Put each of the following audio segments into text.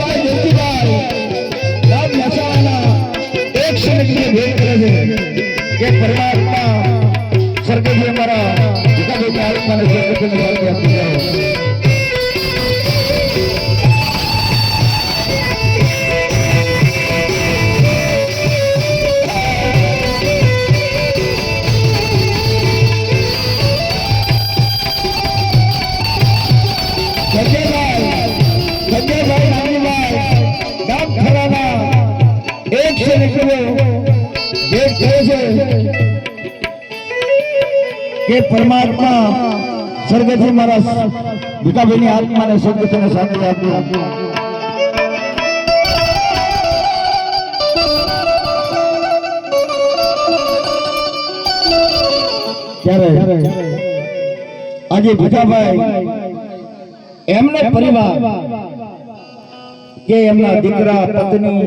ભાઈ જ્યોતિભાઈ રામ મસાલાના એક સમયની ભેટ કરે છે કે પરમાત્મા સ્વર્ગથી અમારા ભીખાભાઈની આત્માને સ્વર્ગથી શાંતિ આપી જાઓ. કે પરમાત્મા સ્વર્ગથી મારા ભીખાભાઈની આત્માને સ્વર્ગથી શાંતિ આપ્યું. ત્યારે આજે ભીખાભાઈ એમને પરિવાર કે એમના દીકરા પત્ની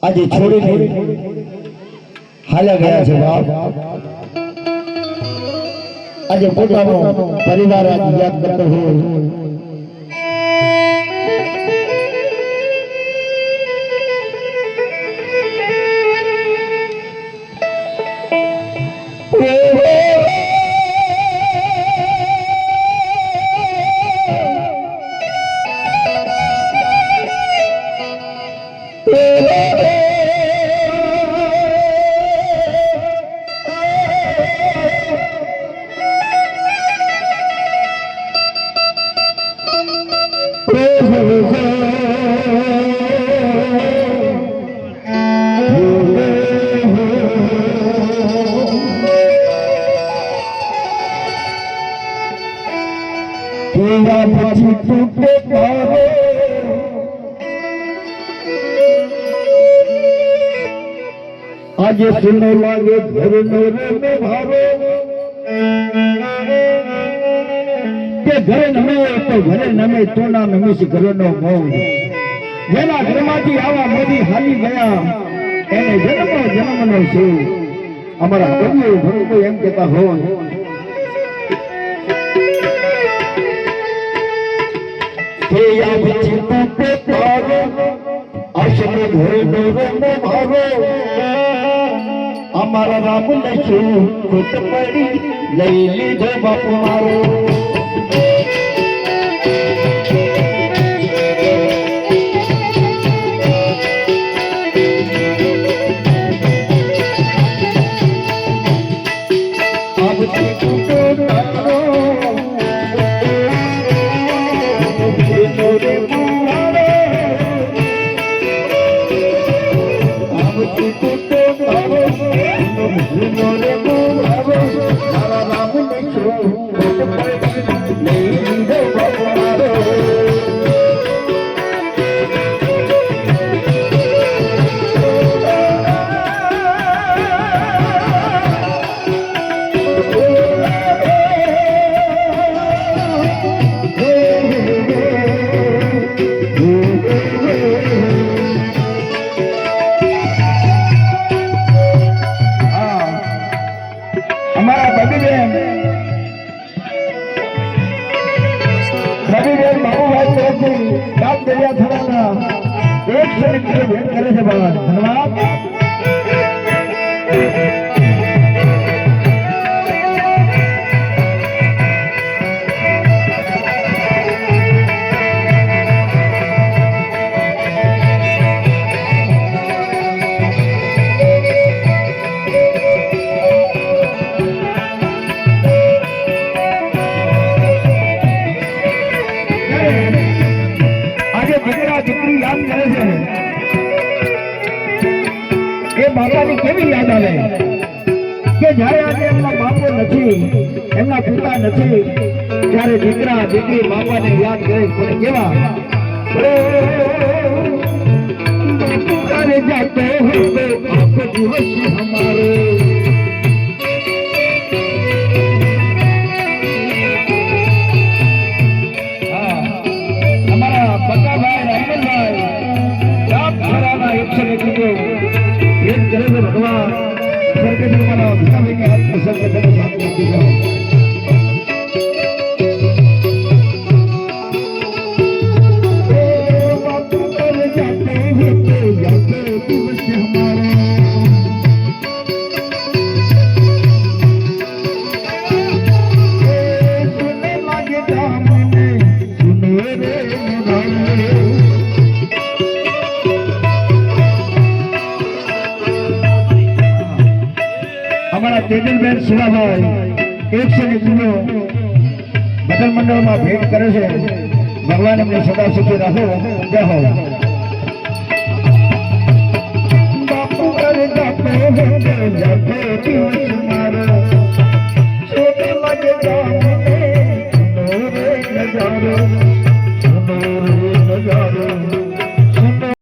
આજે છોડીને હાલ્યા ગયા છે. બાપ આજે પોતાનો પરિવાર યાદ કરતો હોય આજે સુનો લાગે ઘરનો રે ભારો કે ઘરે નમે તો ઘરે નમે તો ના નમીશ ઘરનો મોહ. જેના ઘરમાંથી આવા મોદી હાલી ગયા એને જન્મનો જન્મનો છે. અમારા કવિઓ ભક્તો એમ કહેતા હોય કે આ વિચિત્ર પે તારો આશનો ઘરનો રે ભારો અમારા રામ લખ્યું ખોટ પડી લઈ લીધો બાપુ મારો. માતાની કેવી યાદ આવે કે જ્યારે આજે એમના બાપો નથી, એમના પિતા નથી, ત્યારે દીકરા દીકરી બાપાને યાદ કરે પણ કેવા જાતો હોય આખો દિવસ હમારે. અમારા પક્કાભાઈ રામનભાઈ રામ ખરાના 101 એક કરે છે ભગવાન સ્વર્ગથી મારા ભીખાભાઈની હાથ પ્રસંગ તમે સાથ આપી જાઓ. તેજલબેન શિવાભાઈ 100 કિલો ભજન મંડળમાં ભેટ કરે છે. ભગવાન એમને સદા સુખી રાખો. જય હો. બાપુ કરે જાપે